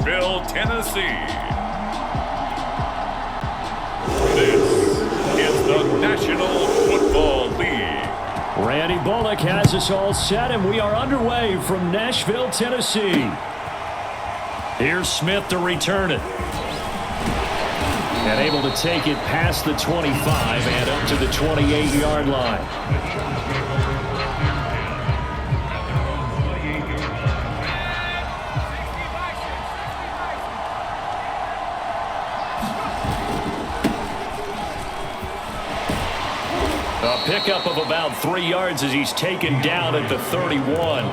Nashville, Tennessee. This is the National Football League. Randy Bullock has us all set, and we are underway from Nashville, Tennessee. Here's Smith to return it. And able to take it past the 25 and up to the 28-yard line. A pickup of about 3 yards as he's taken down at the 31.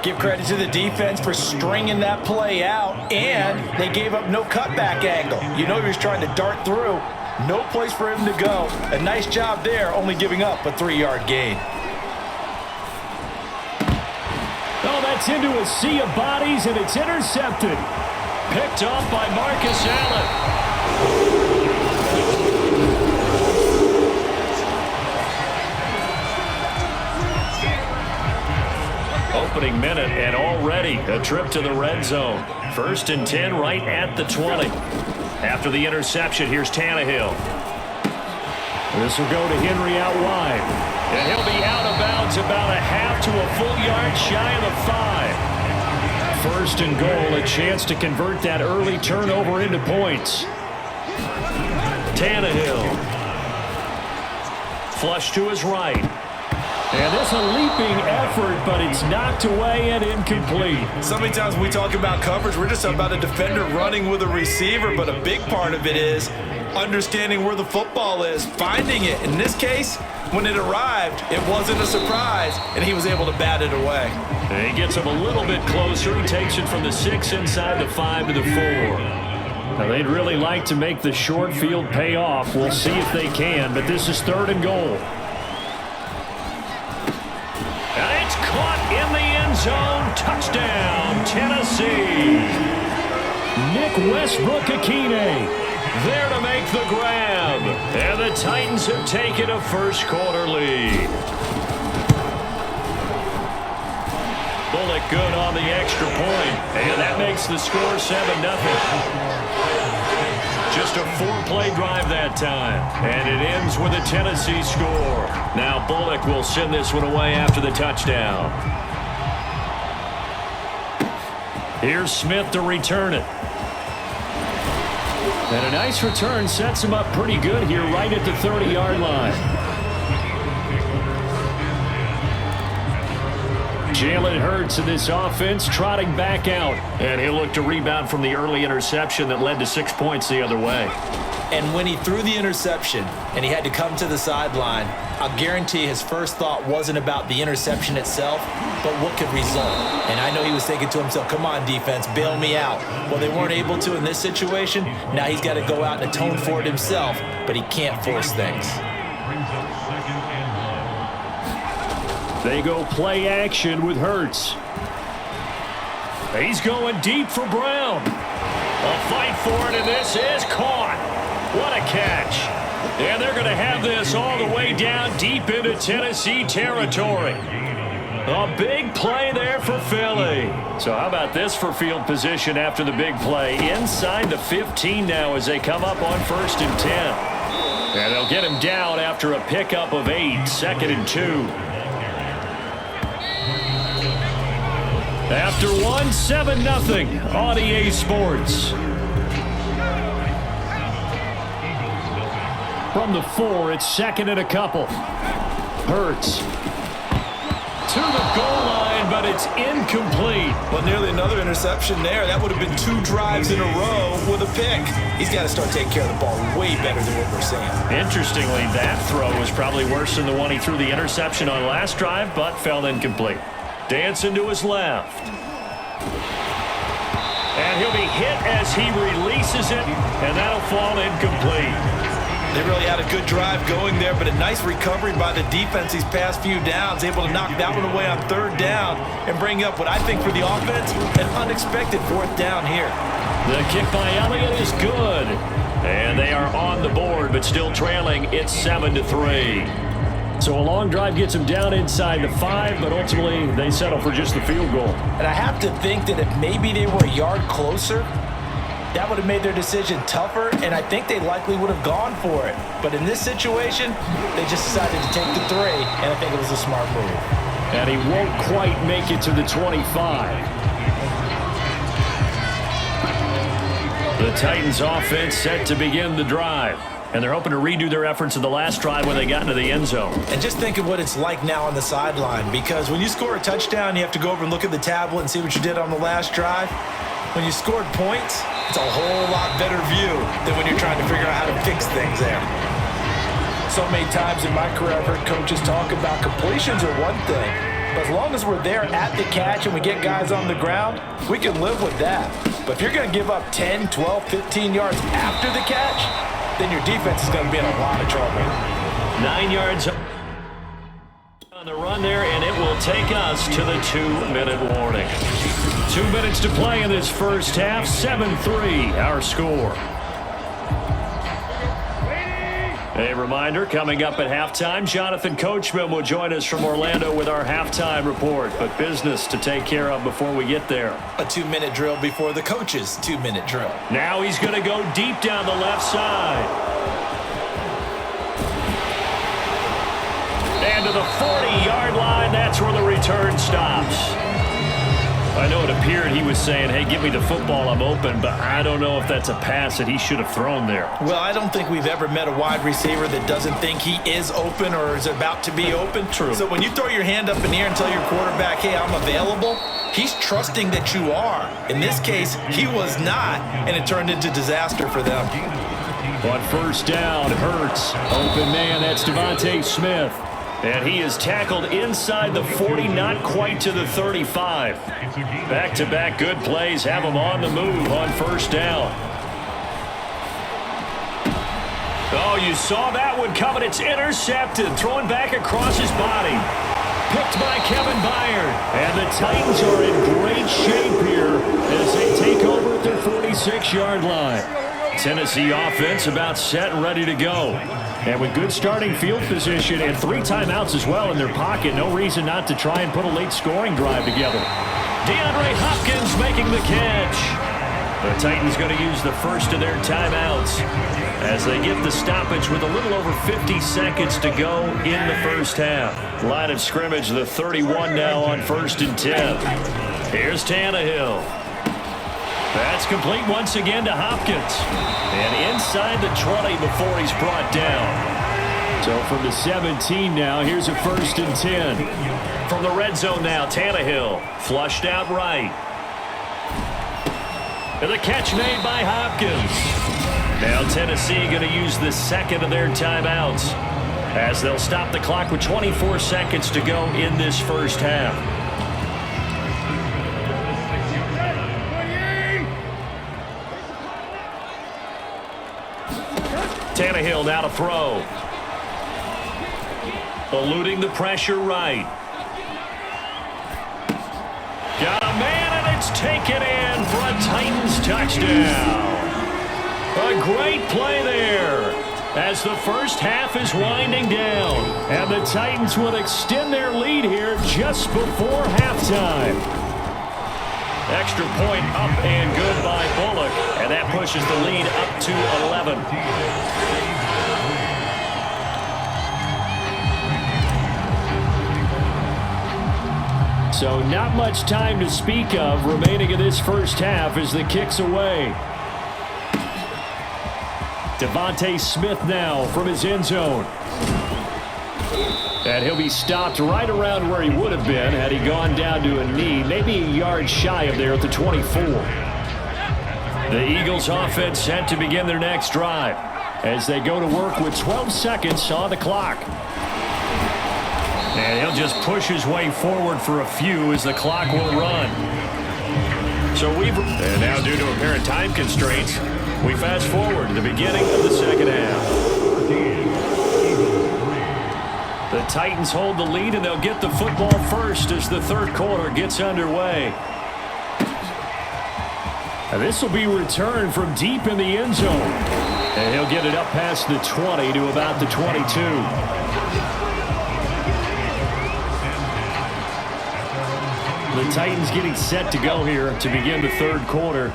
Give credit to the defense for stringing that play out, and they gave up no cutback angle. You know he was trying to dart through. No place for him to go. A nice job there, only giving up a 3-yard gain. Oh, that's into a sea of bodies, and it's intercepted. Picked off by Marcus Allen. Opening minute, and already a trip to the red zone. 1st and 10 right at the 20. After the interception, here's Tannehill. This will go to Henry out wide. And he'll be out of bounds about a half to a full yard shy of the 5. 1st and goal, a chance to convert that early turnover into points. Tannehill. Flush to his right. And this a leaping effort, but it's knocked away and incomplete. So many times when we talk about coverage, we're just about a defender running with a receiver, but a big part of it is understanding where the football is, finding it. In this case, when it arrived, it wasn't a surprise, and he was able to bat it away. And he gets him a little bit closer. He takes it from the 6 inside the 5 to the 4. Now, they'd really like to make the short field pay off. We'll see if they can, but this is 3rd and goal. It's caught in the end zone. Touchdown, Tennessee. Nick Westbrook-Ikhine there to make the grab. And the Titans have taken a first-quarter lead. Bullock good on the extra point. And that makes the score 7-0. Just a 4-play drive that time. And it ends with a Tennessee score. Now Bullock will send this one away after the touchdown. Here's Smith to return it. And a nice return sets him up pretty good here right at the 30-yard line. Jalen Hurts in this offense trotting back out. And he'll look to rebound from the early interception that led to 6 points the other way. And when he threw the interception and he had to come to the sideline, I'll guarantee his first thought wasn't about the interception itself, but what could result. And I know he was thinking to himself, come on, defense, bail me out. Well, they weren't able to in this situation. Now he's got to go out and atone for it himself, but he can't force things. They go play action with Hurts. He's going deep for Brown. A fight for it, and this is caught. What a catch. And they're going to have this all the way down deep into Tennessee territory. A big play there for Philly. So how about this for field position after the big play? Inside the 15 now as they come up on 1st and 10. And they'll get him down after a pickup of 8, 2nd and 2. After 7-0 on EA Sports. From the 4, it's 2nd and a couple. Hurts to the goal line, but it's incomplete. Well, nearly another interception there. That would have been 2 drives in a row with a pick. He's got to start taking care of the ball way better than what we're seeing. Interestingly, that throw was probably worse than the one he threw the interception on last drive, but fell incomplete. Dancing to his left. And he'll be hit as he releases it, and that'll fall incomplete. They really had a good drive going there, but a nice recovery by the defense these past few downs, able to knock that one away on 3rd down and bring up what I think for the offense, an unexpected 4th down here. The kick by Elliott is good. And they are on the board, but still trailing. It's 7-3. So a long drive gets them down inside the 5, but ultimately they settle for just the field goal. And I have to think that if maybe they were a yard closer, that would have made their decision tougher, and I think they likely would have gone for it. But in this situation, they just decided to take the 3, and I think it was a smart move. And he won't quite make it to the 25. The Titans offense set to begin the drive. And they're hoping to redo their efforts in the last drive when they got into the end zone. And just think of what it's like now on the sideline, because when you score a touchdown, you have to go over and look at the tablet and see what you did on the last drive. When you scored points, it's a whole lot better view than when you're trying to figure out how to fix things there. So many times in my career, I've heard coaches talk about completions are one thing, but as long as we're there at the catch and we get guys on the ground, we can live with that. But if you're going to give up 10, 12, 15 yards after the catch, then your defense is going to be in a lot of trouble. 9 yards on the run there, and it will take us to the 2-minute warning. 2 minutes to play in this first half. 7-3 our score. A reminder, coming up at halftime, Jonathan Coachman will join us from Orlando with our halftime report, but business to take care of before we get there. A 2-minute drill before the coach's 2-minute drill. Now he's going to go deep down the left side. And to the 40-yard line, that's where the return stops. I know it appeared he was saying, hey, give me the football, I'm open, but I don't know if that's a pass that he should have thrown there. Well, I don't think we've ever met a wide receiver that doesn't think he is open or is about to be open. True. So when you throw your hand up in the air and tell your quarterback, hey, I'm available, he's trusting that you are. In this case, he was not, and it turned into disaster for them. On first down, Hurts. Open man, that's Devontae Smith. And he is tackled inside the 40, not quite to the 35. Back-to-back good plays have him on the move on first down. Oh, you saw that one coming. It's intercepted. Throwing back across his body. Picked by Kevin Byard. And the Titans are in great shape here as they take over at their 46-yard line. Tennessee offense about set and ready to go. And with good starting field position and 3 timeouts as well in their pocket, no reason not to try and put a late scoring drive together. DeAndre Hopkins making the catch. The Titans going to use the first of their timeouts as they get the stoppage with a little over 50 seconds to go in the first half. Line of scrimmage, the 31 now on 1st and 10. Here's Tannehill. That's complete once again to Hopkins. And inside the 20 before he's brought down. So from the 17 now, here's a 1st and 10. From the red zone now, Tannehill flushed out right. And the catch made by Hopkins. Now Tennessee going to use the second of their timeouts as they'll stop the clock with 24 seconds to go in this first half. Tannehill now to throw. Eluding the pressure right. Got a man, and it's taken in for a Titans touchdown. A great play there as the first half is winding down. And the Titans will extend their lead here just before halftime. Extra point up and good by Bullock. And that pushes the lead up to 11. So not much time to speak of remaining in this first half as the kick's away. Devontae Smith now from his end zone. And he'll be stopped right around where he would have been had he gone down to a knee, maybe a yard shy of there at the 24. The Eagles offense set to begin their next drive as they go to work with 12 seconds on the clock. And he'll just push his way forward for a few as the clock will run. So and now due to apparent time constraints, we fast forward to the beginning of the second half. The Titans hold the lead, and they'll get the football first as the third quarter gets underway. And this will be returned from deep in the end zone. And he'll get it up past the 20 to about the 22. The Titans getting set to go here to begin the third quarter.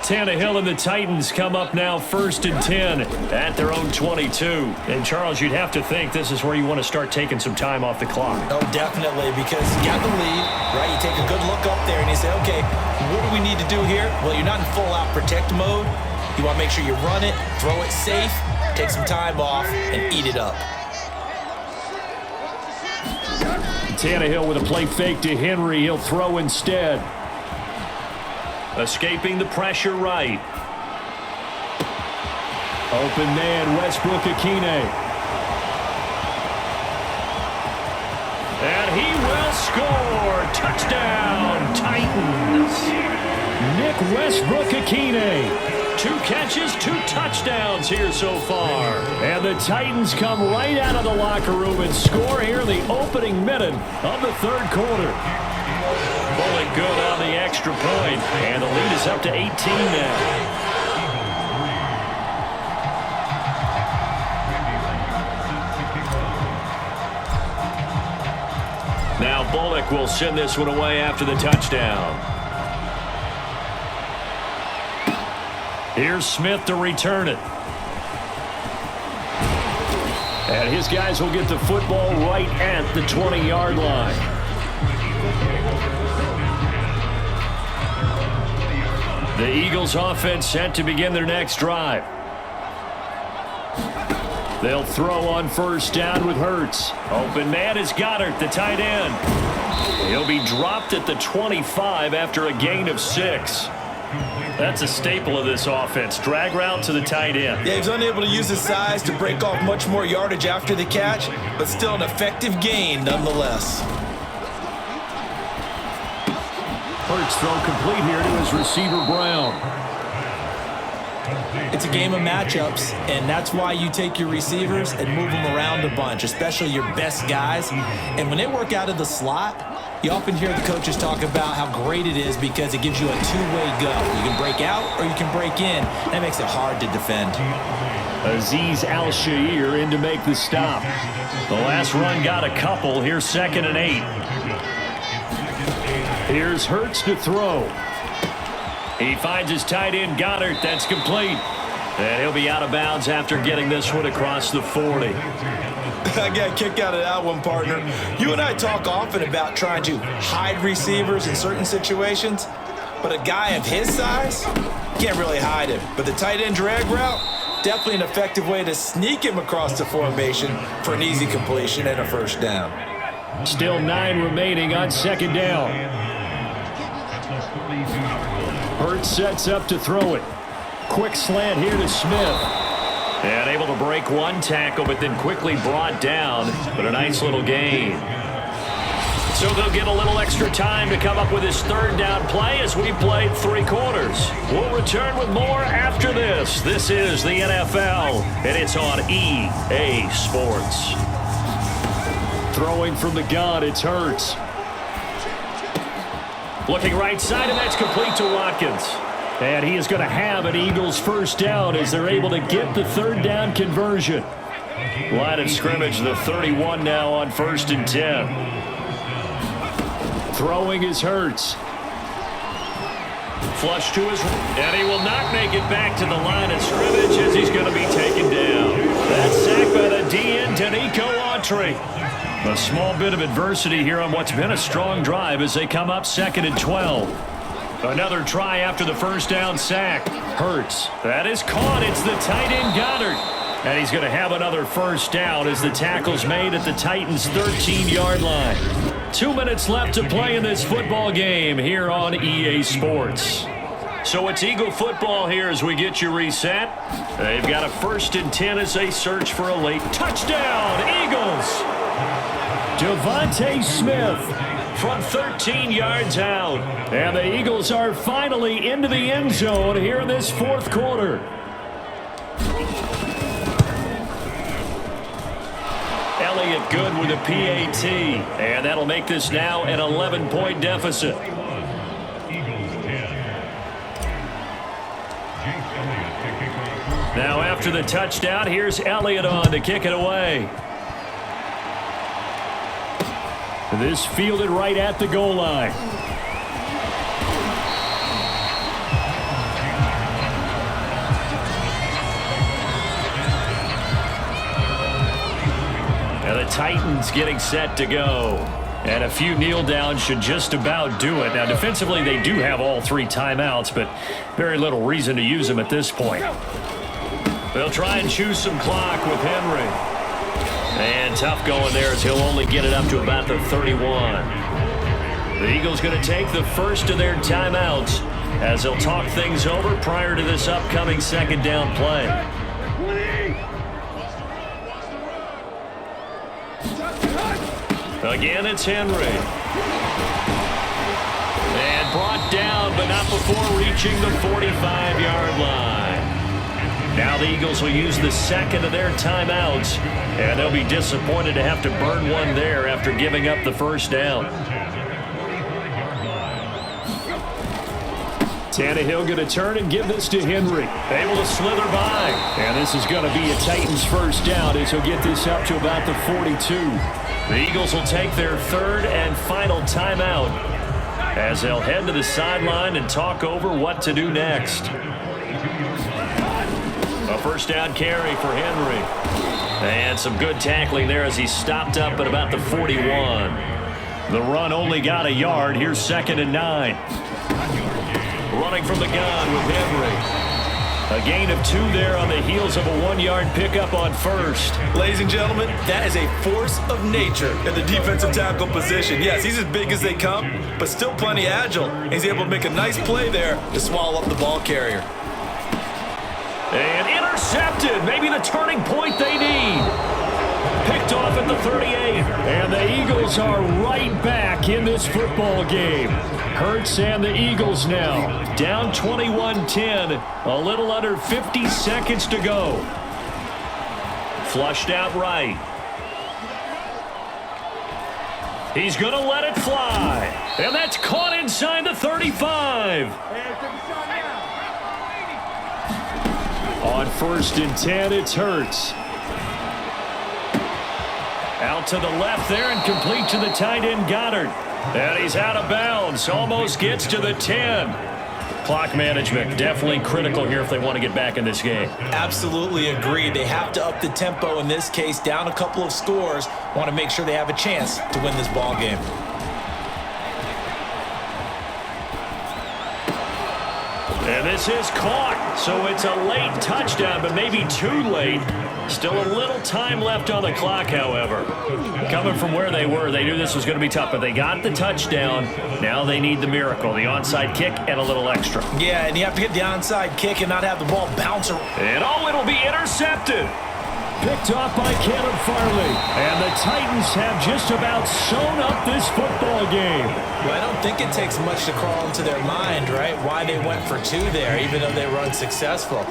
Tannehill and the Titans come up now 1st and 10 at their own 22. And, Charles, you'd have to think this is where you want to start taking some time off the clock. Oh, definitely, because you got the lead, right? You take a good look up there and you say, okay, what do we need to do here? Well, you're not in full-out protect mode. You want to make sure you run it, throw it safe, take some time off, and eat it up. Tannehill with a play fake to Henry. He'll throw instead. Escaping the pressure right. Open man, Westbrook Akine. And he will score. Touchdown, Titans. Nick Westbrook Akine. 2 catches, 2 touchdowns here so far. And the Titans come right out of the locker room and score here in the opening minute of the third quarter. Pulling good on the extra point, and the lead is up to 18 now. Now Bullock will send this one away after the touchdown. Here's Smith to return it. And his guys will get the football right at the 20-yard line. The Eagles offense set to begin their next drive. They'll throw on first down with Hurts. Open man is Goddard, the tight end. He'll be dropped at the 25 after a gain of 6. That's a staple of this offense. Drag route to the tight end. Yeah, he's unable to use his size to break off much more yardage after the catch, but still an effective gain nonetheless. Hurts throw complete here to his receiver, Brown. It's a game of matchups, and that's why you take your receivers and move them around a bunch, especially your best guys. And when they work out of the slot, you often hear the coaches talk about how great it is because it gives you a two-way go. You can break out or you can break in. That makes it hard to defend. Azeez Al-Shaair in to make the stop. The last run got a couple. Here's 2nd and 8. Here's Hurts to throw. He finds his tight end, Goddard. That's complete. And he'll be out of bounds after getting this one across the 40. I got a kick out of that one, partner. You and I talk often about trying to hide receivers in certain situations, but a guy of his size, can't really hide him. But the tight end drag route, definitely an effective way to sneak him across the formation for an easy completion and a first down. Still 9 remaining on 2nd down. Hurts sets up to throw it. Quick slant here to Smith. And able to break one tackle, but then quickly brought down. But a nice little gain. So they'll get a little extra time to come up with his 3rd down play as we played 3 quarters. We'll return with more after this. This is the NFL, and it's on EA Sports. Throwing from the gun, it's Hurts. Looking right side, and that's complete to Watkins. And he is going to have an Eagles first down as they're able to get the 3rd down conversion. Line of scrimmage, the 31 now on 1st and 10. Throwing is Hurts. Flush to his, and he will not make it back to the line of scrimmage as he's going to be taken down. That's sacked by the DN, Danico Autry. A small bit of adversity here on what's been a strong drive as they come up 2nd and 12. Another try after the first down sack. Hurts. That is caught. It's the tight end Goddard. And he's going to have another first down as the tackle's made at the Titans' 13-yard line. 2 minutes left to play in this football game here on EA Sports. So it's Eagle football here as we get you reset. They've got a 1st and 10 as they search for a late touchdown. Eagles. Devontae Smith from 13 yards out. And the Eagles are finally into the end zone here in this 4th quarter. Elliott good with a PAT. And that'll make this now an 11-point deficit. Now after the touchdown, here's Elliott on to kick it away. This fielded right at the goal line. Titans getting set to go. And a few kneel downs should just about do it. Now, defensively, they do have all 3 timeouts, but very little reason to use them at this point. They'll try and choose some clock with Henry. And tough going there as he'll only get it up to about the 31. The Eagles going to take the first of their timeouts as they'll talk things over prior to this upcoming second down play. Again, it's Henry. And brought down, but not before reaching the 45-yard line. Now the Eagles will use the second of their timeouts, and they'll be disappointed to have to burn one there after giving up the first down. Tannehill going to turn and give this to Henry. Able to slither by. And this is going to be a Titans first down as he'll get this up to about the 42. The Eagles will take their third and final timeout as they'll head to the sideline and talk over what to do next. A first down carry for Henry. And some good tackling there as he stopped up at about the 41. The run only got a yard. Here's 2nd and 9. Running from the gun with Henry. A gain of 2 there on the heels of a 1-yard pickup on first. Ladies and gentlemen, that is a force of nature in the defensive tackle position. Yes, he's as big as they come, but still plenty agile. He's able to make a nice play there to swallow up the ball carrier. And intercepted. Maybe the turning point they need. Picked off at the 38. And the Eagles are right back in this football game. Hurts and the Eagles now down 21-10. A little under 50 seconds to go. Flushed out right. He's going to let it fly. And that's caught inside the 35. On 1st and 10, it's Hurts. Out to the left there and complete to the tight end Goddard. And he's out of bounds. Almost gets to the 10. Clock management definitely critical here if they want to get back in this game. Absolutely agree. They have to up the tempo in this case, down a couple of scores. Want to make sure they have a chance to win this ball game. And this is caught, so it's a late touchdown, but maybe too late. Still a little time left on the clock, however. Coming from where they were, they knew this was going to be tough, but they got the touchdown. Now they need the miracle, the onside kick and a little extra. Yeah, and you have to get the onside kick and not have the ball bounce around. And it'll be intercepted. Picked off by Caleb Farley. And the Titans have just about sewn up this football game. Well, I don't think it takes much to crawl into their mind, right? Why they went for 2 there, even though they were unsuccessful.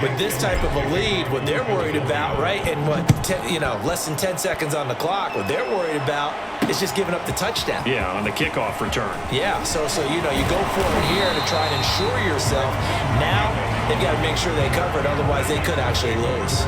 With this type of a lead, what they're worried about, right, and less than 10 seconds on the clock, what they're worried about is just giving up the touchdown. Yeah, on the kickoff return. Yeah, so you go for it here to try and ensure yourself. Now they've got to make sure they cover it, otherwise they could actually lose.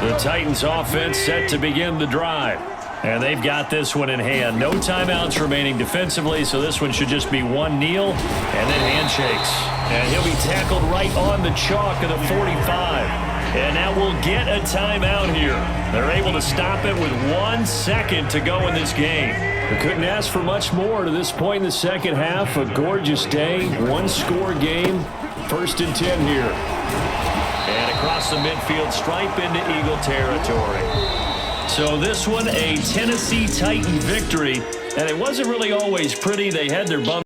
The Titans offense set to begin the drive. And they've got this one in hand. No timeouts remaining defensively, so this one should just be one kneel and then handshakes. And he'll be tackled right on the chalk of the 45. And now we'll get a timeout here. They're able to stop it with 1 second to go in this game. We couldn't ask for much more to this point in the second half. A gorgeous day, 1-score game, 1st and 10 here. And across the midfield stripe into Eagle territory. So this one, a Tennessee Titan victory, and it wasn't really always pretty. They had their bumps.